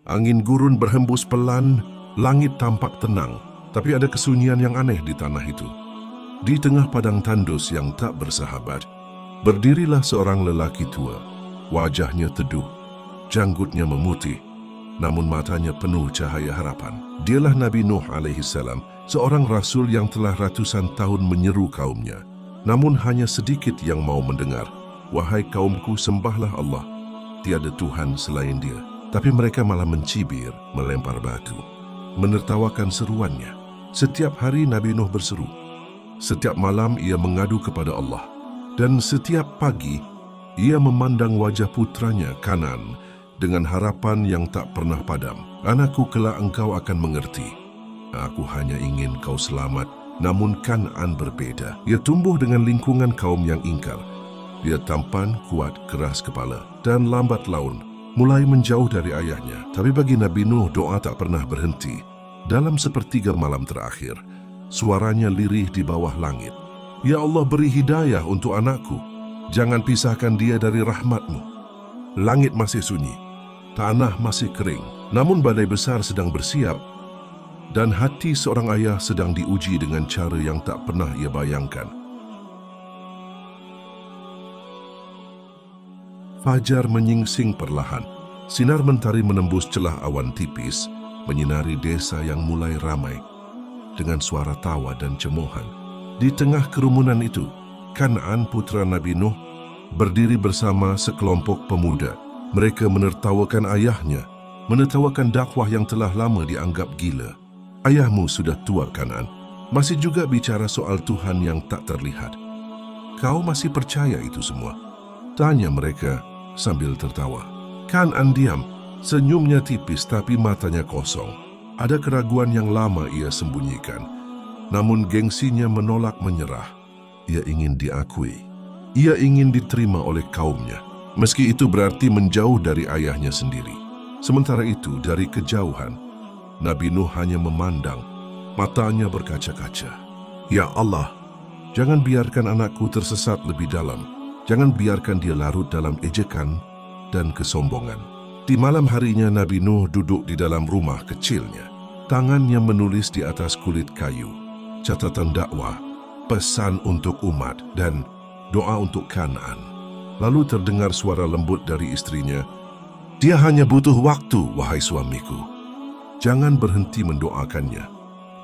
Angin gurun berhembus pelan, langit tampak tenang, tapi ada kesunyian yang aneh di tanah itu. Di tengah padang tandus yang tak bersahabat, berdirilah seorang lelaki tua. Wajahnya teduh, janggutnya memutih, namun matanya penuh cahaya harapan. Dialah Nabi Nuh alaihissalam, seorang rasul yang telah ratusan tahun menyeru kaumnya. Namun hanya sedikit yang mau mendengar. Wahai kaumku, sembahlah Allah. Tiada Tuhan selain Dia. Tapi mereka malah mencibir, melempar batu, menertawakan seruannya. Setiap hari Nabi Nuh berseru. Setiap malam ia mengadu kepada Allah. Dan setiap pagi ia memandang wajah putranya Kanan dengan harapan yang tak pernah padam. Anakku, kelak engkau akan mengerti. Aku hanya ingin kau selamat. Namun Kanan berbeda. Ia tumbuh dengan lingkungan kaum yang ingkar. Dia tampan, kuat, keras kepala, dan lambat laun mulai menjauh dari ayahnya. Tapi bagi Nabi Nuh, doa tak pernah berhenti. Dalam sepertiga malam terakhir, suaranya lirih di bawah langit. Ya Allah, beri hidayah untuk anakku. Jangan pisahkan dia dari rahmat-Mu. Langit masih sunyi, tanah masih kering, namun badai besar sedang bersiap, dan hati seorang ayah sedang diuji dengan cara yang tak pernah ia bayangkan. Fajar menyingsing perlahan. Sinar mentari menembus celah awan tipis, menyinari desa yang mulai ramai dengan suara tawa dan cemohan. Di tengah kerumunan itu, Kanan putra Nabi Nuh berdiri bersama sekelompok pemuda. Mereka menertawakan ayahnya, menertawakan dakwah yang telah lama dianggap gila. Ayahmu sudah tua, Kanan, masih juga bicara soal Tuhan yang tak terlihat. Kau masih percaya itu semua? Tanya mereka sambil tertawa. Kanan diam, senyumnya tipis tapi matanya kosong. Ada keraguan yang lama ia sembunyikan. Namun gengsinya menolak menyerah. Ia ingin diakui. Ia ingin diterima oleh kaumnya. Meski itu berarti menjauh dari ayahnya sendiri. Sementara itu, dari kejauhan, Nabi Nuh hanya memandang. Matanya berkaca-kaca. Ya Allah, jangan biarkan anakku tersesat lebih dalam. Jangan biarkan dia larut dalam ejekan dan kesombongan. Di malam harinya Nabi Nuh duduk di dalam rumah kecilnya. Tangannya menulis di atas kulit kayu. Catatan dakwah, pesan untuk umat, dan doa untuk Kanan. Lalu terdengar suara lembut dari istrinya. Dia hanya butuh waktu, wahai suamiku. Jangan berhenti mendoakannya.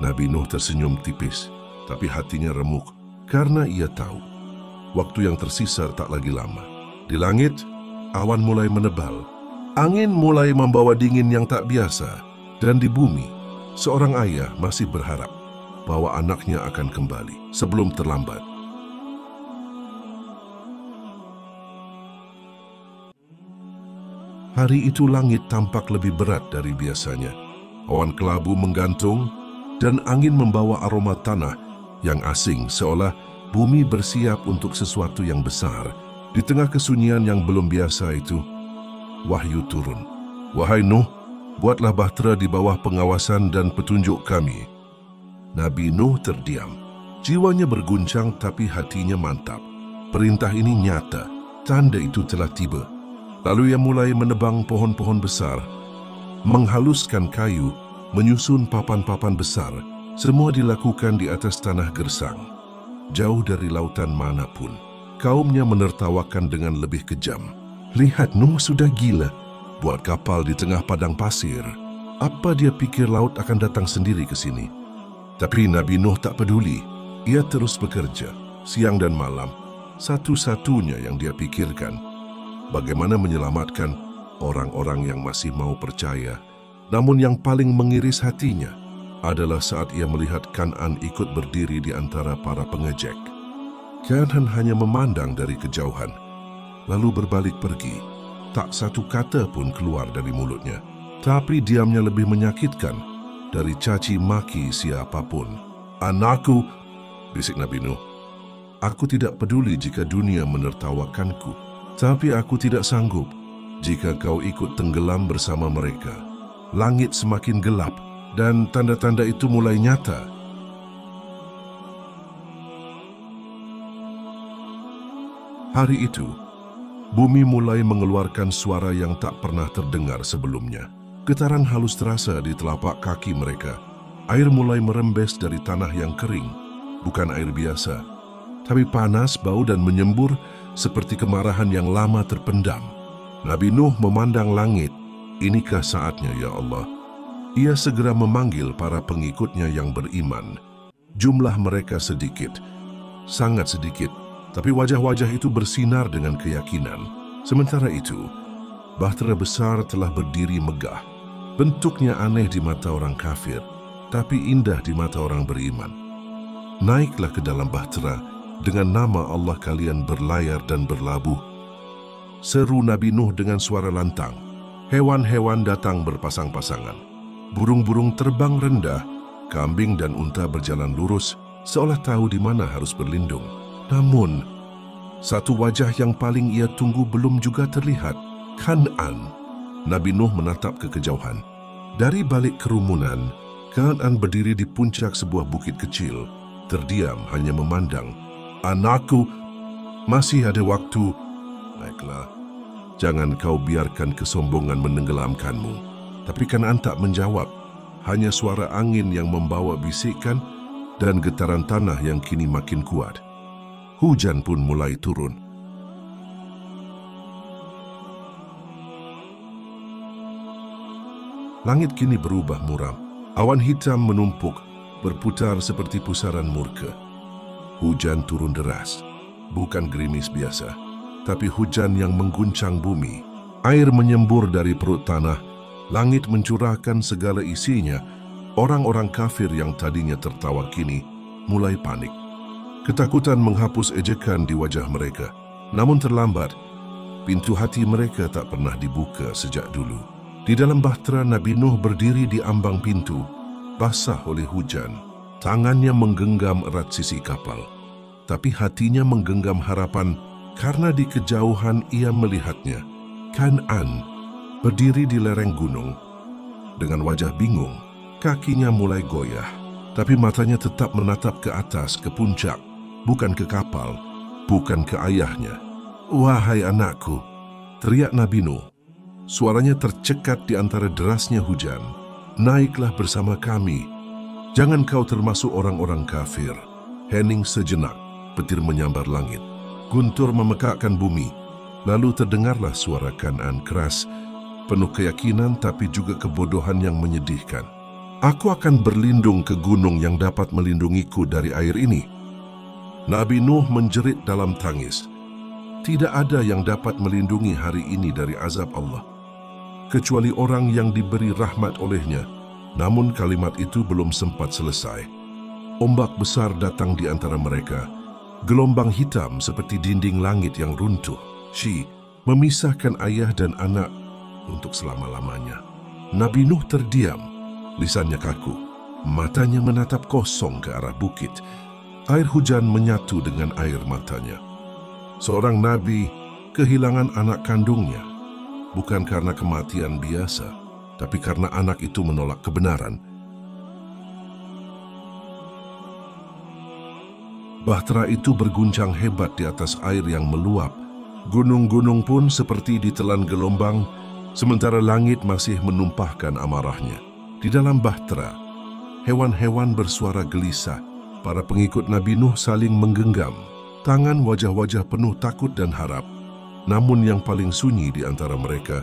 Nabi Nuh tersenyum tipis, tapi hatinya remuk karena ia tahu waktu yang tersisa tak lagi lama. Di langit, awan mulai menebal. Angin mulai membawa dingin yang tak biasa. Dan di bumi, seorang ayah masih berharap bahwa anaknya akan kembali sebelum terlambat. Hari itu langit tampak lebih berat dari biasanya. Awan kelabu menggantung dan angin membawa aroma tanah yang asing, seolah bumi bersiap untuk sesuatu yang besar. Di tengah kesunyian yang belum biasa itu, wahyu turun. Wahai Nuh, buatlah bahtera di bawah pengawasan dan petunjuk kami. Nabi Nuh terdiam. Jiwanya berguncang tapi hatinya mantap. Perintah ini nyata. Tanda itu telah tiba. Lalu ia mulai menebang pohon-pohon besar, menghaluskan kayu, menyusun papan-papan besar. Semua dilakukan di atas tanah gersang, jauh dari lautan manapun. Kaumnya menertawakan dengan lebih kejam. Lihat, Nuh sudah gila. Buat kapal di tengah padang pasir. Apa dia pikir laut akan datang sendiri ke sini? Tapi Nabi Nuh tak peduli. Ia terus bekerja, siang dan malam. Satu-satunya yang dia pikirkan, bagaimana menyelamatkan orang-orang yang masih mau percaya. Namun yang paling mengiris hatinya adalah saat ia melihat Kanan ikut berdiri di antara para pengejek. Kanan hanya memandang dari kejauhan, lalu berbalik pergi. Tak satu kata pun keluar dari mulutnya. Tapi diamnya lebih menyakitkan dari caci maki siapapun. Anakku, bisik Nabi Nuh, aku tidak peduli jika dunia menertawakanku. Tapi aku tidak sanggup jika kau ikut tenggelam bersama mereka. Langit semakin gelap dan tanda-tanda itu mulai nyata. Hari itu, bumi mulai mengeluarkan suara yang tak pernah terdengar sebelumnya. Getaran halus terasa di telapak kaki mereka. Air mulai merembes dari tanah yang kering, bukan air biasa, tapi panas, bau dan menyembur seperti kemarahan yang lama terpendam. Nabi Nuh memandang langit. Inikah saatnya, ya Allah? Ia segera memanggil para pengikutnya yang beriman. Jumlah mereka sedikit, sangat sedikit, tapi wajah-wajah itu bersinar dengan keyakinan. Sementara itu, bahtera besar telah berdiri megah. Bentuknya aneh di mata orang kafir, tapi indah di mata orang beriman. Naiklah ke dalam bahtera, dengan nama Allah kalian berlayar dan berlabuh. Seru Nabi Nuh dengan suara lantang. Hewan-hewan datang berpasang-pasangan. Burung-burung terbang rendah, kambing dan unta berjalan lurus, seolah tahu di mana harus berlindung. Namun, satu wajah yang paling ia tunggu belum juga terlihat. Kan'an. Nabi Nuh menatap ke kejauhan. Dari balik kerumunan, Kan'an berdiri di puncak sebuah bukit kecil, terdiam hanya memandang. Anakku, masih ada waktu. Baiklah, jangan kau biarkan kesombongan menenggelamkanmu. Tapi Kan'an tak menjawab, hanya suara angin yang membawa bisikan dan getaran tanah yang kini makin kuat. Hujan pun mulai turun. Langit kini berubah muram. Awan hitam menumpuk, berputar seperti pusaran murka. Hujan turun deras, bukan gerimis biasa, tapi hujan yang mengguncang bumi. Air menyembur dari perut tanah, langit mencurahkan segala isinya. Orang-orang kafir yang tadinya tertawa kini mulai panik. Ketakutan menghapus ejekan di wajah mereka. Namun terlambat, pintu hati mereka tak pernah dibuka sejak dulu. Di dalam bahtera, Nabi Nuh berdiri di ambang pintu, basah oleh hujan. Tangannya menggenggam erat sisi kapal, tapi hatinya menggenggam harapan karena di kejauhan ia melihatnya. Kan'an berdiri di lereng gunung. Dengan wajah bingung, kakinya mulai goyah, tapi matanya tetap menatap ke atas, ke puncak, bukan ke kapal, bukan ke ayahnya. "Wahai anakku," teriak Nabi Nuh. Suaranya tercekat di antara derasnya hujan. "Naiklah bersama kami. Jangan kau termasuk orang-orang kafir." Hening sejenak, petir menyambar langit. Guntur memekakkan bumi. Lalu terdengarlah suara Kan'an keras, penuh keyakinan tapi juga kebodohan yang menyedihkan. "Aku akan berlindung ke gunung yang dapat melindungiku dari air ini." Nabi Nuh menjerit dalam tangis. Tidak ada yang dapat melindungi hari ini dari azab Allah, kecuali orang yang diberi rahmat olehnya. Namun kalimat itu belum sempat selesai. Ombak besar datang di antara mereka. Gelombang hitam seperti dinding langit yang runtuh. Memisahkan ayah dan anak untuk selama-lamanya. Nabi Nuh terdiam, lisannya kaku. Matanya menatap kosong ke arah bukit. Air hujan menyatu dengan air matanya. Seorang nabi kehilangan anak kandungnya, bukan karena kematian biasa, tapi karena anak itu menolak kebenaran. Bahtera itu berguncang hebat di atas air yang meluap. Gunung-gunung pun seperti ditelan gelombang, sementara langit masih menumpahkan amarahnya. Di dalam bahtera, hewan-hewan bersuara gelisah. Para pengikut Nabi Nuh saling menggenggam. Tangan wajah-wajah penuh takut dan harap. Namun yang paling sunyi di antara mereka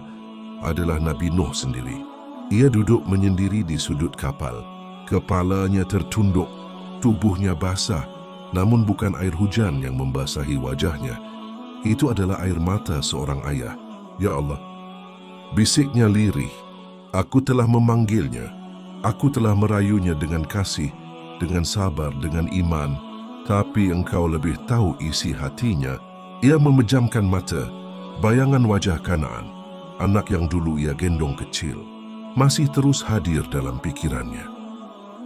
adalah Nabi Nuh sendiri. Ia duduk menyendiri di sudut kapal. Kepalanya tertunduk, tubuhnya basah, namun bukan air hujan yang membasahi wajahnya. Itu adalah air mata seorang ayah. "Ya Allah," bisiknya lirih, "aku telah memanggilnya. Aku telah merayunya dengan kasih, dengan sabar, dengan iman. Tapi engkau lebih tahu isi hatinya." Ia memejamkan mata. Bayangan wajah Kan'an, anak yang dulu ia gendong kecil, masih terus hadir dalam pikirannya.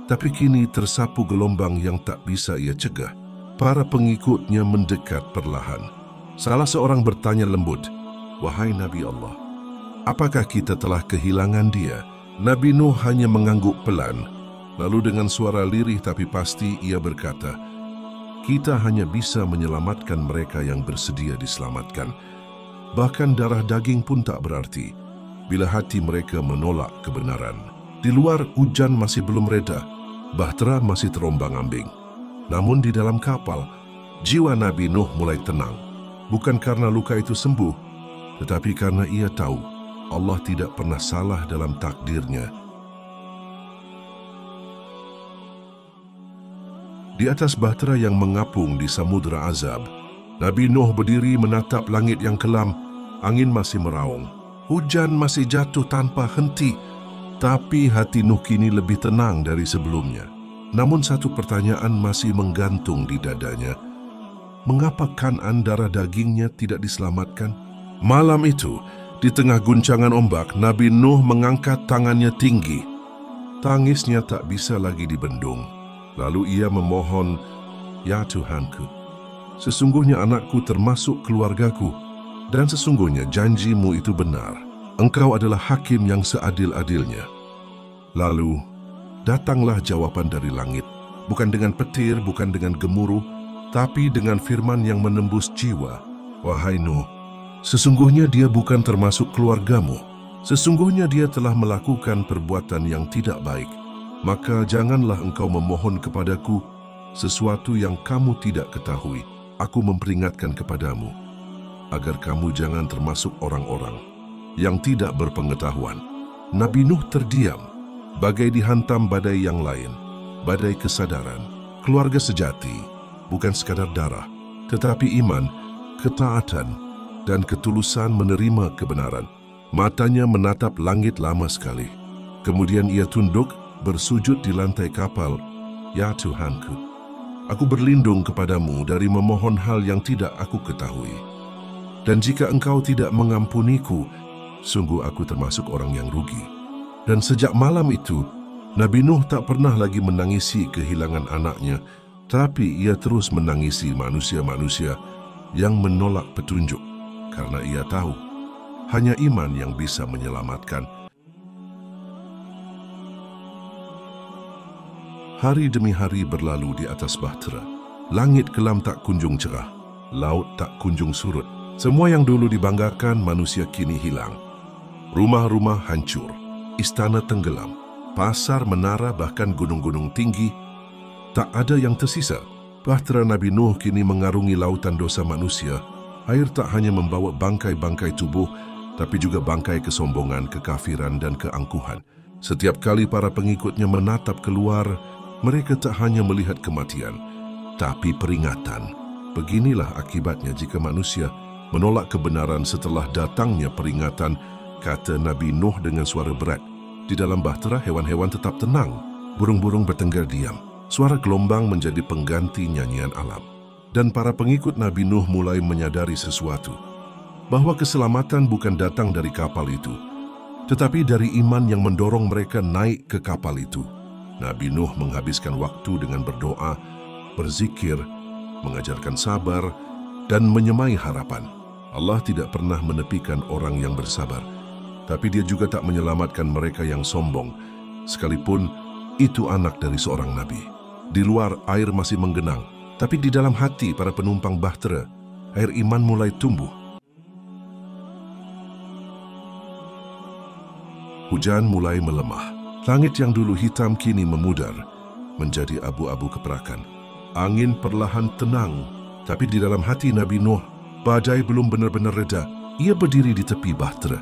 Tapi kini tersapu gelombang yang tak bisa ia cegah. Para pengikutnya mendekat perlahan. Salah seorang bertanya lembut, "Wahai Nabi Allah, apakah kita telah kehilangan dia?" Nabi Nuh hanya mengangguk pelan. Lalu dengan suara lirih tapi pasti ia berkata, "Kita hanya bisa menyelamatkan mereka yang bersedia diselamatkan. Bahkan darah daging pun tak berarti. bila hati mereka menolak kebenaran. Di luar hujan masih belum reda, bahtera masih terombang-ambing. Namun di dalam kapal, jiwa Nabi Nuh mulai tenang. Bukan karena luka itu sembuh, tetapi karena ia tahu Allah tidak pernah salah dalam takdirnya. Di atas bahtera yang mengapung di samudera azab, Nabi Nuh berdiri menatap langit yang kelam. Angin masih meraung, hujan masih jatuh tanpa henti, tapi hati Nuh kini lebih tenang dari sebelumnya. Namun satu pertanyaan masih menggantung di dadanya. Mengapa Kan'an darah dagingnya tidak diselamatkan? Malam itu, di tengah guncangan ombak, Nabi Nuh mengangkat tangannya tinggi. Tangisnya tak bisa lagi dibendung. Lalu ia memohon, "Ya Tuhanku, sesungguhnya anakku termasuk keluargaku, dan sesungguhnya janjimu itu benar. Engkau adalah hakim yang seadil-adilnya." Lalu, datanglah jawaban dari langit, bukan dengan petir, bukan dengan gemuruh, tapi dengan firman yang menembus jiwa. "Wahai Nuh, sesungguhnya dia bukan termasuk keluargamu. Sesungguhnya dia telah melakukan perbuatan yang tidak baik. Maka janganlah engkau memohon kepadaku sesuatu yang kamu tidak ketahui. Aku memperingatkan kepadamu, agar kamu jangan termasuk orang-orang yang tidak berpengetahuan." Nabi Nuh terdiam, bagai dihantam badai yang lain, badai kesadaran. Keluarga sejati bukan sekadar darah, tetapi iman, ketaatan, dan ketulusan menerima kebenaran. Matanya menatap langit lama sekali. Kemudian ia tunduk, bersujud di lantai kapal. "Ya Tuhanku, aku berlindung kepadamu dari memohon hal yang tidak aku ketahui. Dan jika engkau tidak mengampuniku, sungguh aku termasuk orang yang rugi." Dan sejak malam itu, Nabi Nuh tak pernah lagi menangisi kehilangan anaknya, tapi ia terus menangisi manusia-manusia yang menolak petunjuk, karena ia tahu hanya iman yang bisa menyelamatkan. Hari demi hari berlalu di atas bahtera. Langit kelam tak kunjung cerah, laut tak kunjung surut. Semua yang dulu dibanggakan manusia kini hilang. Rumah-rumah hancur, istana tenggelam, pasar, menara, bahkan gunung-gunung tinggi, tak ada yang tersisa. Bahtera Nabi Nuh kini mengarungi lautan dosa manusia. Air tak hanya membawa bangkai-bangkai tubuh, tapi juga bangkai kesombongan, kekafiran, dan keangkuhan. Setiap kali para pengikutnya menatap keluar, mereka tak hanya melihat kematian, tapi peringatan. Beginilah akibatnya jika manusia menolak kebenaran setelah datangnya peringatan, kata Nabi Nuh dengan suara berat. Di dalam bahtera, hewan-hewan tetap tenang, burung-burung bertengger diam. Suara gelombang menjadi pengganti nyanyian alam. Dan para pengikut Nabi Nuh mulai menyadari sesuatu, bahwa keselamatan bukan datang dari kapal itu, tetapi dari iman yang mendorong mereka naik ke kapal itu. Nabi Nuh menghabiskan waktu dengan berdoa, berzikir, mengajarkan sabar, dan menyemai harapan. Allah tidak pernah menepikan orang yang bersabar, tapi Dia juga tak menyelamatkan mereka yang sombong, sekalipun itu anak dari seorang nabi. Di luar air masih menggenang, tapi di dalam hati para penumpang bahtera, air iman mulai tumbuh. Hujan mulai melemah. Langit yang dulu hitam kini memudar, menjadi abu-abu keperakan. Angin perlahan tenang, tapi di dalam hati Nabi Nuh, badai belum benar-benar reda. Ia berdiri di tepi bahtera,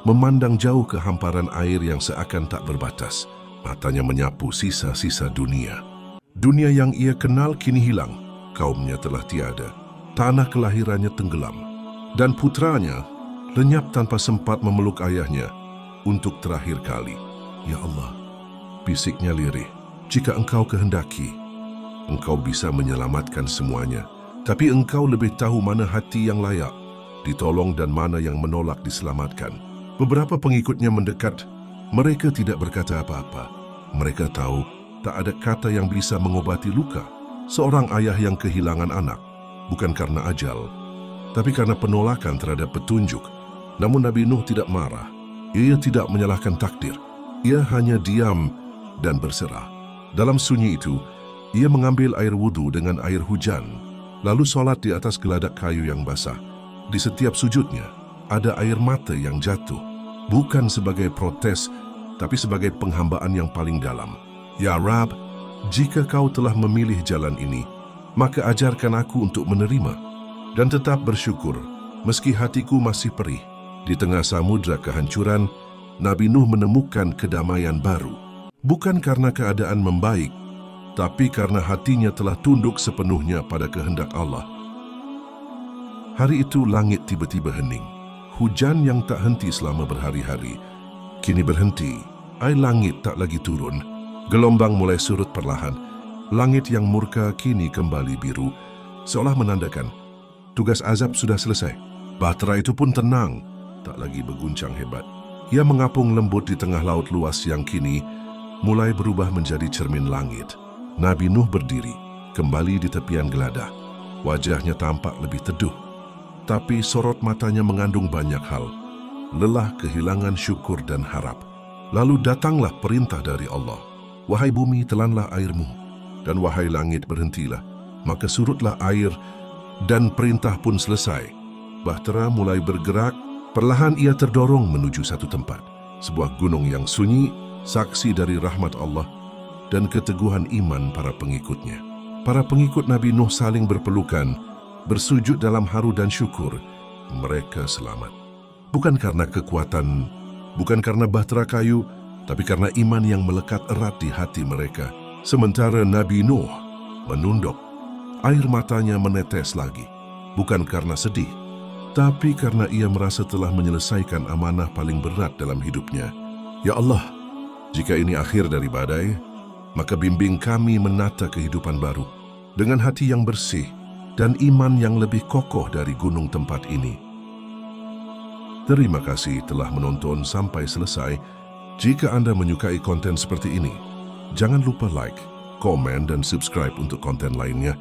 memandang jauh ke hamparan air yang seakan tak berbatas. Matanya menyapu sisa-sisa dunia. Dunia yang ia kenal kini hilang, kaumnya telah tiada, tanah kelahirannya tenggelam, dan putranya lenyap tanpa sempat memeluk ayahnya untuk terakhir kali. "Ya Allah," bisiknya lirih, "jika Engkau kehendaki, Engkau bisa menyelamatkan semuanya. Tapi Engkau lebih tahu mana hati yang layak ditolong dan mana yang menolak diselamatkan." Beberapa pengikutnya mendekat. Mereka tidak berkata apa-apa. Mereka tahu tak ada kata yang bisa mengobati luka seorang ayah yang kehilangan anak, bukan karena ajal, tapi karena penolakan terhadap petunjuk. Namun Nabi Nuh tidak marah. Ia tidak menyalahkan takdir. Ia hanya diam dan berserah. Dalam sunyi itu, ia mengambil air wudu dengan air hujan, lalu solat di atas geladak kayu yang basah. Di setiap sujudnya, ada air mata yang jatuh. bukan sebagai protes, tapi sebagai penghambaan yang paling dalam. Ya Rab, jika kau telah memilih jalan ini, maka ajarkan aku untuk menerima dan tetap bersyukur, meski hatiku masih perih. Di tengah samudra kehancuran, Nabi Nuh menemukan kedamaian baru. Bukan karena keadaan membaik, tapi karena hatinya telah tunduk sepenuhnya pada kehendak Allah. Hari itu langit tiba-tiba hening. Hujan yang tak henti selama berhari-hari kini berhenti. Air langit tak lagi turun. Gelombang mulai surut perlahan. Langit yang murka kini kembali biru, seolah menandakan tugas azab sudah selesai. Bahtera itu pun tenang, tak lagi berguncang hebat. Ia mengapung lembut di tengah laut luas yang kini mulai berubah menjadi cermin langit. Nabi Nuh berdiri, kembali di tepian geladah. Wajahnya tampak lebih teduh, tapi sorot matanya mengandung banyak hal. Lelah, kehilangan syukur dan harap. Lalu datanglah perintah dari Allah. Wahai bumi, telanlah airmu, dan wahai langit, berhentilah. Maka surutlah air, dan perintah pun selesai. Bahtera mulai bergerak, perlahan ia terdorong menuju satu tempat. Sebuah gunung yang sunyi, saksi dari rahmat Allah dan keteguhan iman para pengikutnya. Para pengikut Nabi Nuh saling berpelukan, bersujud dalam haru dan syukur. Mereka selamat. Bukan karena kekuatan, bukan karena bahtera kayu, tapi karena iman yang melekat erat di hati mereka. Sementara Nabi Nuh menunduk, air matanya menetes lagi. Bukan karena sedih, tapi karena ia merasa telah menyelesaikan amanah paling berat dalam hidupnya. Ya Allah, jika ini akhir dari badai, maka bimbing kami menata kehidupan baru dengan hati yang bersih dan iman yang lebih kokoh dari gunung tempat ini. Terima kasih telah menonton sampai selesai. Jika Anda menyukai konten seperti ini, jangan lupa like, komen, dan subscribe untuk konten lainnya.